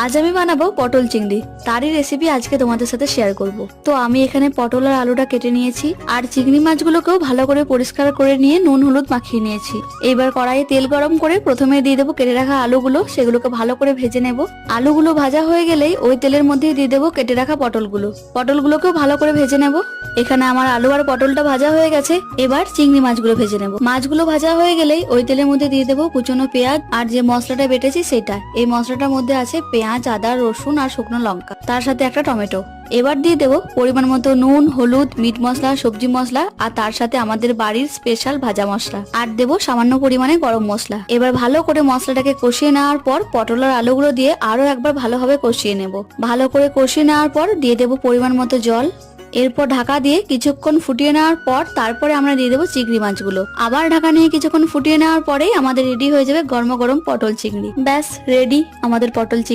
আজ আমি বানাবো পটল চিংড়ি, তারই রেসিপি আজকে তোমাদের সাথে শেয়ার করব। তো আমি এখানে পটল আর আলুটা কেটে নিয়েছি, আর চিংড়ি মাছগুলোকেও ভালো করে পরিষ্কার করে নিয়ে নুন হলুদ মাখিয়ে নিয়েছি। এবার কড়াইয়ে তেল গরম করে প্রথমে দিয়ে দেবো কেটে রাখা আলুগুলো, সেগুলোকে ভালো করে ভেজে নেব। আলুগুলো ভাজা হয়ে গেলেই ওই তেলের মধ্যেই দিয়ে দেবো কেটে রাখা পটলগুলোকেও ভালো করে ভেজে নেব। এখানে আমার আলু আর পটলটা ভাজা হয়ে গেছে, এবার চিংড়ি মাছগুলো ভেজে নেব। মাছগুলো ভাজা হয়ে গেলেই ওই তেলের মধ্যে দিয়ে দেবো কুচনো পেঁয়াজ আর যে মশলাটা বেটেছি সেটা। এই মশলাটার মধ্যে আছে পেঁয়াজ, আদা, রসুন আর শুকনো লঙ্কা, তার সাথে একটা টমেটো। এবার দিয়ে দেবো পরিমাণ মতো নুন, হলুদ, মিট মশলা, সবজি মশলা আর তার সাথে আমাদের বাড়ির স্পেশাল ভাজা মশলা, আর দেবো সামান্য পরিমাণে গরম মশলা। এবার ভালো করে মশলাটাকে কষিয়ে নেওয়ার পর পটল আর আলুগুলো দিয়ে আরো একবার ভালোভাবে কষিয়ে নেব। ভালো করে কষিয়ে নেওয়ার পর দিয়ে দেবো পরিমাণ মতো জল। এরপর ঢাকা দিয়ে কিছুক্ষণ ফুটিয়ে নেওয়ার পর তারপরে আমরা দিয়ে দেবো চিংড়ি মাছগুলো। আবার ঢাকা নিয়ে কিছুক্ষণ ফুটিয়ে নেওয়ার পরেই আমাদের রেডি হয়ে যাবে গরম গরম পটল চিংড়ি। ব্যাস রেডি আমাদের পটল চিংড়ি।